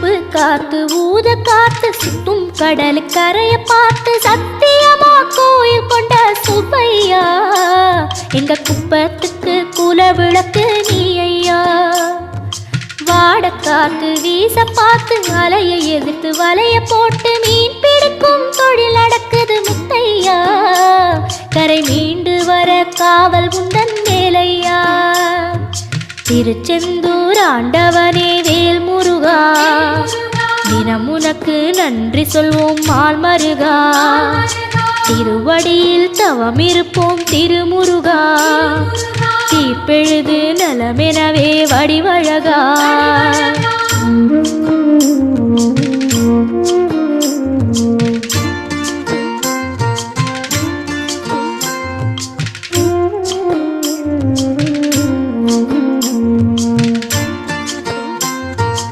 உப்பு காத்து ஊத காத்து சுத்தும் கடலு கரைய பார்த்து சத்தியமா கோயில் கொண்ட சுப்பையா எங்க குப்பத்துக்கு குல விளக்கு நீ ஐயா. வாட காத்து வீச பார்த்து அலையை எதிர்த்து வலைய போட்டு மீன் பிடிக்கும் தொழில் நடக்குது முத்தையா. கரை மீண்டு வர காவல் உந்தன் வேலையா. திருச்செந்தூர் ஆண்டவனே வேல் முருகா தினம் உனக்கு நன்றி சொல்வோம் மால் மருகா. திருவடியில் தவம் இருப்போம் திருமுருகா. தீப்பெழுது நலமெனவே வடிவழகா.